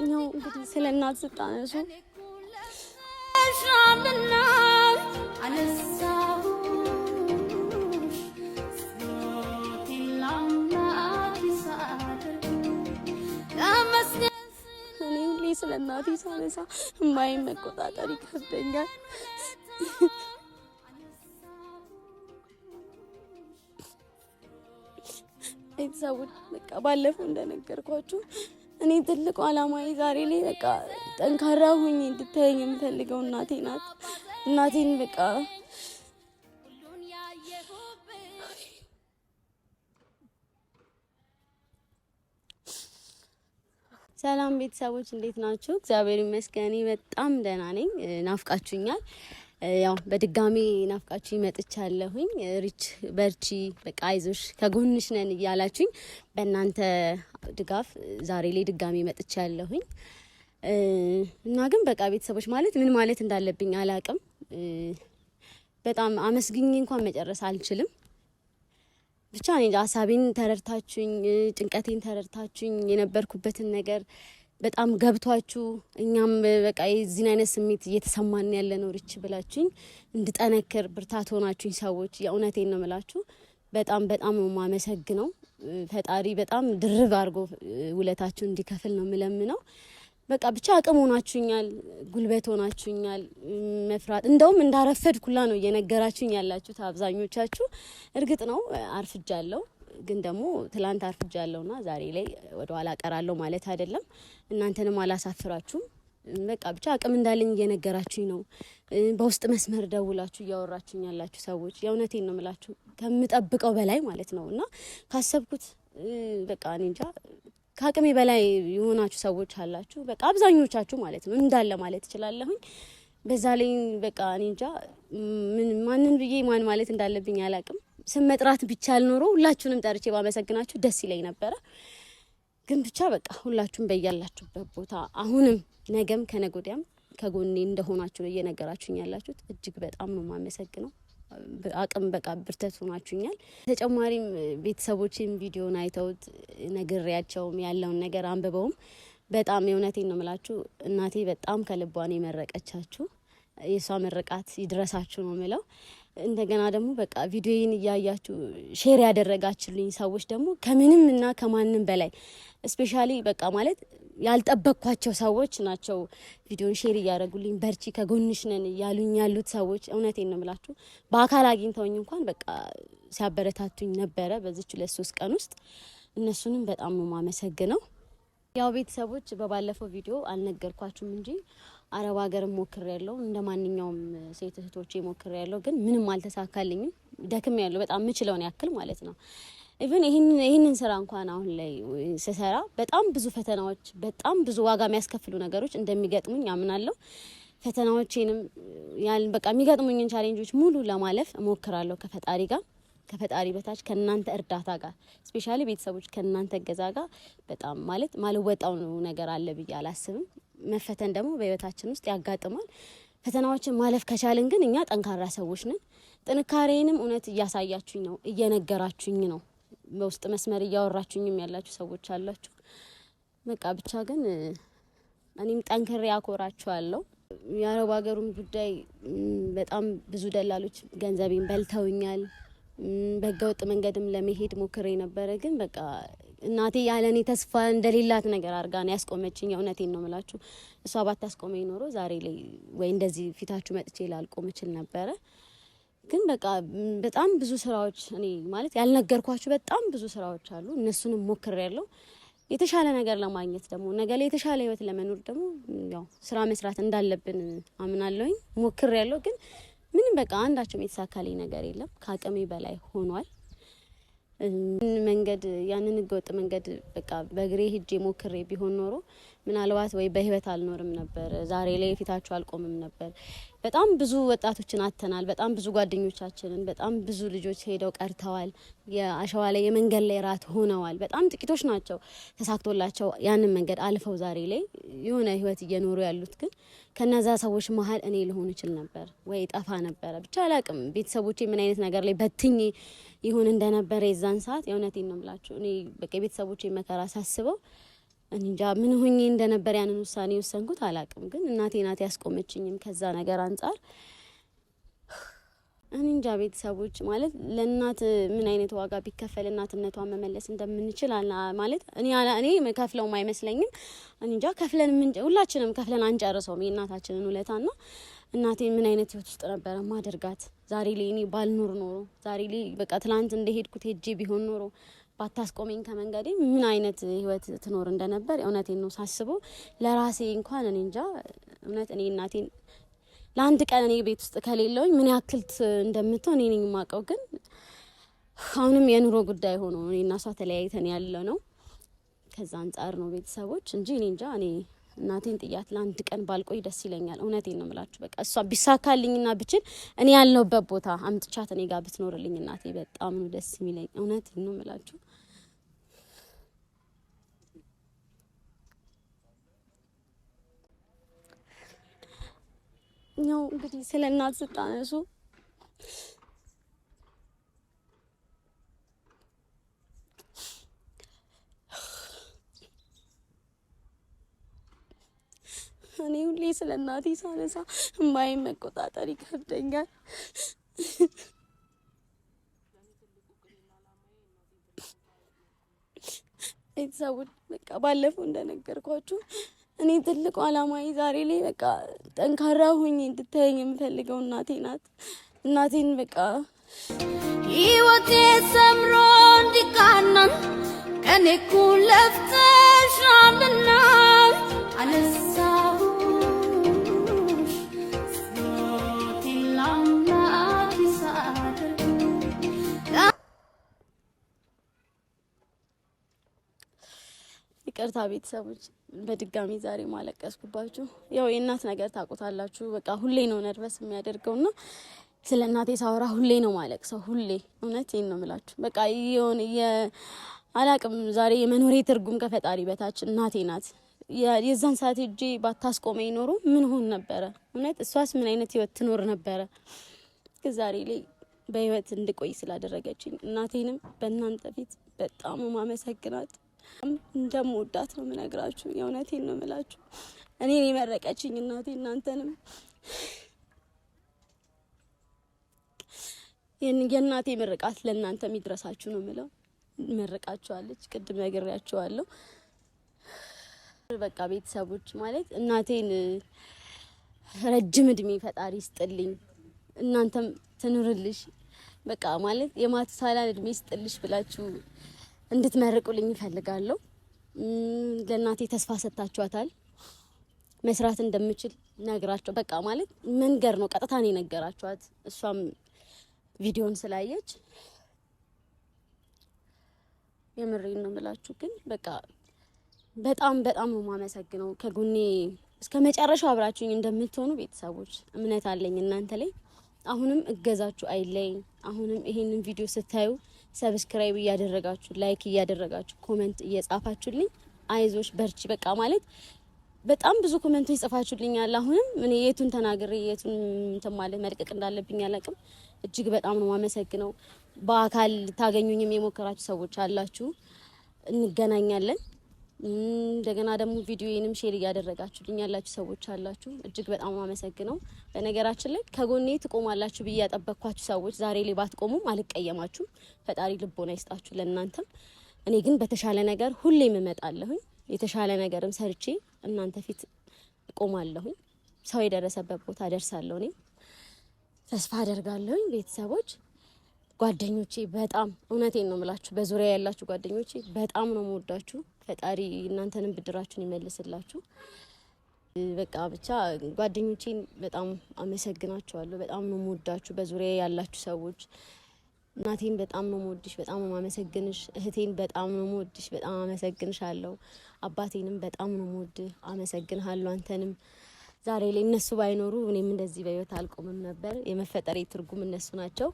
ነው እንግዲህ ስለ እናት ስታነሱ እኔ ሁሌ ስለ እናቴ ሳነሳ እማዬን መቆጣጠር ይከብደኛል። ቤተሰቦች በቃ ባለፈው እንደነገርኳችሁ እኔ ትልቁ አላማዬ ዛሬ ላይ በቃ ጠንካራ ሆኜ እንድታየኝ የምፈልገው እናቴ ናት። እናቴን በቃ ሰላም ቤተሰቦች እንዴት ናችሁ? እግዚአብሔር ይመስገን በጣም ደህና ነኝ። ናፍቃችሁኛል። ያው በድጋሚ ናፍቃችሁ መጥቻለሁኝ። ሪች በርቺ፣ በቃ አይዞሽ፣ ከጎንሽ ነን እያላችሁኝ በእናንተ ድጋፍ ዛሬ ላይ ድጋሚ መጥቻለሁኝ እና ግን በቃ ቤተሰቦች ማለት ምን ማለት እንዳለብኝ አላቅም። በጣም አመስግኝ እንኳን መጨረስ አልችልም። ብቻ እኔ ሀሳቤን ተረድታችሁኝ ጭንቀቴን ተረድታችሁኝ የነበርኩበትን ነገር በጣም ገብቷችሁ እኛም በቃ የዚህን አይነት ስሜት እየተሰማን ያለ ነው ሪች ብላችሁኝ እንድጠነክር ብርታት ሆናችሁኝ ሰዎች የእውነቴን ነው የምላችሁ። በጣም በጣም ነው የማመሰግነው። ፈጣሪ በጣም ድርብ አድርጎ ውለታችሁ እንዲከፍል ነው የምለምነው። በቃ ብቻ አቅም ሆናችሁኛል፣ ጉልበት ሆናችሁኛል። መፍራት እንደውም እንዳረፈድኩላ ነው እየነገራችሁኝ ያላችሁት አብዛኞቻችሁ። እርግጥ ነው አርፍጃለሁ፣ ግን ደግሞ ትላንት አርፍጃለሁና ዛሬ ላይ ወደ ኋላ ቀራለሁ ማለት አይደለም። እናንተንም አላሳፍራችሁም። በቃ ብቻ አቅም እንዳለኝ እየነገራችሁኝ ነው። በውስጥ መስመር ደውላችሁ እያወራችሁኝ ያላችሁ ሰዎች የእውነቴን ነው የምላችሁ ከምጠብቀው በላይ ማለት ነው እና ካሰብኩት በቃ እኔ እንጃ ከአቅሜ በላይ የሆናችሁ ሰዎች አላችሁ። በቃ አብዛኞቻችሁ ማለት ነው እንዳለ ማለት እችላለሁኝ። በዛ ላይ በቃ እኔ እንጃ ማንን ብዬ ማን ማለት እንዳለብኝ አላቅም። ስም መጥራት ቢቻል ኖሮ ሁላችሁንም ጠርቼ ባመሰግናችሁ ደስ ይለኝ ነበረ። ግን ብቻ በቃ ሁላችሁም በያላችሁበት ቦታ አሁንም ነገም ከነገ ወዲያም ከጎኔ እንደሆናችሁ ነው እየነገራችሁኝ ያላችሁት። እጅግ በጣም ነው የማመሰግነው። አቅም በቃ ብርታት ሆናችሁኛል። ተጨማሪም ቤተሰቦቼም ቪዲዮን አይተውት ነግሬያቸውም ያለውን ነገር አንብበውም በጣም የእውነቴን ነው የምላችሁ እናቴ በጣም ከልቧን የመረቀቻችሁ የሷ ምርቃት ይድረሳችሁ ነው የምለው። እንደገና ደግሞ በቃ ቪዲዮዬን እያያችሁ ሼር ያደረጋችሁልኝ ሰዎች ደግሞ ከምንም እና ከማንም በላይ ስፔሻሊ በቃ ማለት ያልጠበቅኳቸው ሰዎች ናቸው ቪዲዮን ሼር እያደረጉልኝ በርቺ ከጎንሽ ነን እያሉኝ ያሉት ሰዎች እውነቴን ነው የምላችሁ። በአካል አግኝተውኝ እንኳን በቃ ሲያበረታቱኝ ነበረ በዚች 2-3 ቀን ውስጥ። እነሱንም በጣም ነው የማመሰግነው። ያው ቤተሰቦች በባለፈው ቪዲዮ አልነገርኳችሁም እንጂ አረብ ሀገር ሞክሬያለሁ፣ እንደ ማንኛውም ሴት እህቶቼ ሞክሬያለሁ። ግን ምንም አልተሳካልኝም። ደክሜያለሁ በጣም የምችለውን ያክል ማለት ነው። ኢቭን ይህንን ስራ እንኳን አሁን ላይ ስሰራ በጣም ብዙ ፈተናዎች፣ በጣም ብዙ ዋጋ የሚያስከፍሉ ነገሮች እንደሚገጥሙኝ አምናለሁ። ፈተናዎቼንም በቃ የሚገጥሙኝን ቻሌንጆች ሙሉ ለማለፍ እሞክራለሁ ከፈጣሪ ጋር፣ ከፈጣሪ በታች ከእናንተ እርዳታ ጋር ስፔሻሊ ቤተሰቦች ከእናንተ እገዛ ጋር በጣም ማለት ማልወጣው ነገር አለ ብዬ አላስብም። መፈተን ደግሞ በህይወታችን ውስጥ ያጋጥማል። ፈተናዎችን ማለፍ ከቻልን ግን እኛ ጠንካራ ሰዎች ነን። ጥንካሬንም እውነት እያሳያችሁኝ ነው፣ እየነገራችሁኝ ነው። በውስጥ መስመር እያወራችሁኝም ያላችሁ ሰዎች አላችሁ። በቃ ብቻ ግን እኔም ጠንክሬ አኮራችኋለሁ። የአረብ ሀገሩም ጉዳይ በጣም ብዙ ደላሎች ገንዘቤን በልተውኛል። በህገወጥ መንገድም ለመሄድ ሞክሬ ነበረ። ግን በቃ እናቴ ያለኔ ተስፋ እንደሌላት ነገር አድርጋ ነው ያስቆመችኝ። እውነቴን ነው የምላችሁ። እሷ ባታስቆመኝ ኖሮ ዛሬ ላይ ወይ እንደዚህ ፊታችሁ መጥቼ ላልቆም እችል ነበረ። ግን በቃ በጣም ብዙ ስራዎች እኔ ማለት ያልነገርኳችሁ በጣም ብዙ ስራዎች አሉ። እነሱንም ሞክሬያለሁ። የተሻለ ነገር ለማግኘት ደግሞ ነገ ላይ የተሻለ ህይወት ለመኖር ደግሞ ያው ስራ መስራት እንዳለብን አምናለሁኝ። ሞክሬያለሁ። ግን ምንም በቃ አንዳችም የተሳካልኝ ነገር የለም። ከአቅሜ በላይ ሆኗል። መንገድ ያንን ህገወጥ መንገድ በቃ በእግሬ ሄጄ ሞክሬ ቢሆን ኖሮ ምናልባት ወይ በህይወት አልኖርም ነበር። ዛሬ ላይ ፊታችሁ አልቆምም ነበር። በጣም ብዙ ወጣቶችን አተናል። በጣም ብዙ ጓደኞቻችንን በጣም ብዙ ልጆች ሄደው ቀርተዋል። የአሸዋ ላይ የመንገድ ላይ ራት ሆነዋል። በጣም ጥቂቶች ናቸው ተሳክቶላቸው ያንን መንገድ አልፈው ዛሬ ላይ የሆነ ህይወት እየኖሩ ያሉት። ግን ከነዛ ሰዎች መሀል እኔ ልሆን ይችል ነበር ወይ ጠፋ ነበረ። ብቻ አላቅም ቤተሰቦቼ ምን አይነት ነገር ላይ በትኝ ይሁን እንደነበረ የዛን ሰዓት የእውነቴን ነው የምላችሁ። እኔ በቃ ቤተሰቦቼ መከራ ሳስበው እንጃ ምን ሆኜ እንደነበር ያንን ውሳኔ ወሰንኩት አላቅም። ግን እናቴ ናት ያስቆመችኝም ከዛ ነገር አንፃር። እንጃ ቤተሰቦች ማለት ለእናት ምን አይነት ዋጋ ቢከፈል እናትነቷን መመለስ እንደምንችል ማለት እኔ ከፍለውም አይመስለኝም። እንጃ ከፍለን ሁላችንም ከፍለን አንጨርሰውም የእናታችንን ውለታና እናቴ ምን አይነት ህይወት ውስጥ ነበረ ማደርጋት። ዛሬ ላይ እኔ ባልኖር ኖሮ ዛሬ ላይ በቃ ትላንት እንደሄድኩት ሄጄ ቢሆን ኖሮ ባታስቆመኝ ከመንገዴ ምን አይነት ህይወት ትኖር እንደነበር እውነቴን ነው ሳስበው ለራሴ እንኳን እኔ እንጃ። እውነት እኔ እናቴን ለአንድ ቀን እኔ ቤት ውስጥ ከሌለውኝ ምን ያክል እንደምትሆን እኔ ነኝ የማውቀው። ግን አሁንም የኑሮ ጉዳይ ሆኖ እኔ እና እሷ ተለያይተን ያለ ነው። ከዛ አንጻር ነው ቤተሰቦች እንጂ እኔ እንጃ። እኔ እናቴን ጥያት ለአንድ ቀን ባልቆይ ደስ ይለኛል። እውነቴን ነው የምላችሁ። በቃ እሷ ቢሳካልኝና ብችል እኔ ያለሁበት ቦታ አምጥቻት እኔ ጋር ብትኖርልኝ እናቴ በጣም ነው ደስ የሚለኝ። እውነቴን ነው የምላችሁ። ነው እንግዲህ ስለ እናት ስታነሱ እኔ ሁሌ ስለ እናቴ ሳነሳ እምባዬን መቆጣጠር ይከብደኛል። ቤተሰቦች በቃ ባለፈው እንደነገርኳችሁ እኔ ትልቁ አላማዬ ዛሬ ላይ በቃ ጠንካራ ሆኜ እንድታየኝ የምፈልገው እናቴ ናት። እናቴን በቃ ህይወቴ ሰምሮ እንዲቃናን ከኔ እኩል ለፍተሻልና አነሳሁሽ ሞቴን ላምላክ ሳደርግ ይቅርታ ቤተሰቦች በድጋሚ ዛሬ ማለቀስኩባችሁ። ያው የእናት ነገር ታውቁታላችሁ። በቃ ሁሌ ነው ነርቨስ የሚያደርገውና ስለ እናቴ ሳወራ ሁሌ ነው ማለቅሰው። ሁሌ እውነቴን ነው የምላችሁ። በቃ የሆነ አላቅም ዛሬ የመኖሬ ትርጉም ከፈጣሪ በታች እናቴ ናት። የዛን ሰዓት እጄ ባታስቆመኝ ኖሮ ምን ሆን ነበረ? እውነት እሷስ ምን አይነት ህይወት ትኖር ነበረ? ዛሬ ላይ በህይወት እንድቆይ ስላደረገችኝ እናቴንም በእናንተ ፊት በጣም ማመሰግናት እንደምወዳት ነው የምነግራችሁ። የእውነቴን ነው የምላችሁ። እኔን የመረቀችኝ እናቴ እናንተንም የእናቴ ምርቃት ለእናንተ የሚድረሳችሁ ነው የምለው። መርቃችኋለች፣ ቅድም ነግሬያችኋለሁ። በቃ ቤተሰቦች ማለት እናቴን ረጅም እድሜ ፈጣሪ ይስጥልኝ፣ እናንተም ትኑርልሽ። በቃ ማለት የማትሳላን እድሜ ይስጥልሽ ብላችሁ እንድትመርቁልኝ ይፈልጋለሁ። ለእናቴ ተስፋ ሰጥታችኋታል። መስራት እንደምችል ነግራቸው በቃ ማለት መንገር ነው ቀጥታ ነው ነገራችኋት። እሷም ቪዲዮን ስላየች የምሬን ነው የምላችሁ። ግን በቃ በጣም ነው የማመሰግነው። ከጎኔ እስከ መጨረሻው አብራችሁኝ እንደምትሆኑ ቤተሰቦች እምነት አለኝ እናንተ ላይ። አሁንም እገዛችሁ አይለኝ። አሁንም ይሄንን ቪዲዮ ስታዩ ሰብስክራይብ እያደረጋችሁ ላይክ እያደረጋችሁ ኮሜንት እየጻፋችሁልኝ አይዞሽ በርቺ በቃ ማለት በጣም ብዙ ኮሜንቶች ጽፋችሁልኛል። አሁንም እኔ የቱን ተናግሬ የቱን ተማለ መልቀቅ እንዳለብኝ አላቅም። እጅግ በጣም ነው ማመሰግነው። በአካል ታገኙኝም የሞከራችሁ ሰዎች አላችሁ፣ እንገናኛለን። እንደገና ደግሞ ቪዲዮዬንም ሼር እያደረጋችሁልኝ ያላችሁ ሰዎች አላችሁ፣ እጅግ በጣም ማመሰግነው። በነገራችን ላይ ከጎኔ ትቆማላችሁ ብዬ ያጠበቅኳችሁ ሰዎች ዛሬ ላይ ባትቆሙም አልቀየማችሁም። ፈጣሪ ልቦና ይስጣችሁ ለእናንተም። እኔ ግን በተሻለ ነገር ሁሌም እመጣለሁኝ። የተሻለ ነገርም ሰርቼ እናንተ ፊት እቆማለሁኝ። ሰው የደረሰበት ቦታ ደርሳለሁ። እኔ ተስፋ አደርጋለሁኝ። ቤተሰቦች ጓደኞቼ በጣም እውነቴን ነው የምላችሁ፣ በዙሪያ ያላችሁ ጓደኞቼ በጣም ነው የምወዳችሁ። ፈጣሪ እናንተንም ብድራችሁን ይመልስላችሁ። በቃ ብቻ ጓደኞቼን በጣም አመሰግናችኋለሁ። በጣም ነው የምወዳችሁ። በዙሪያ ያላችሁ ሰዎች እናቴን በጣም ነው የምወድሽ፣ በጣም ነው የማመሰግንሽ። እህቴን በጣም ነው የምወድሽ፣ በጣም አመሰግንሻለሁ። አባቴንም በጣም ነው የምወድህ፣ አመሰግንሃለሁ። አንተንም ዛሬ ላይ እነሱ ባይኖሩ እኔም እንደዚህ በህይወት አልቆምም ነበር። የመፈጠሬ ትርጉም እነሱ ናቸው።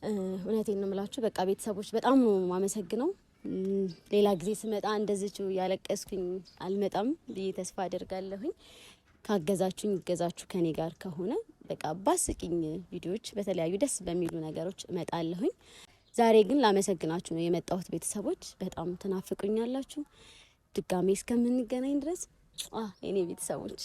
እውነቴን ነው የምላችሁ። በቃ ቤተሰቦች በጣም ነው የማመሰግነው። ሌላ ጊዜ ስመጣ እንደዚሁ ያለቀስኩኝ አልመጣም ብዬ ተስፋ አደርጋለሁኝ። ካገዛችሁኝ ይገዛችሁ ከኔ ጋር ከሆነ በቃ ባስቂኝ ቪዲዮዎች በተለያዩ ደስ በሚሉ ነገሮች እመጣለሁኝ። ዛሬ ግን ላመሰግናችሁ ነው የመጣሁት። ቤተሰቦች በጣም ትናፍቁኛላችሁ። ድጋሜ እስከምንገናኝ ድረስ የኔ ቤተሰቦች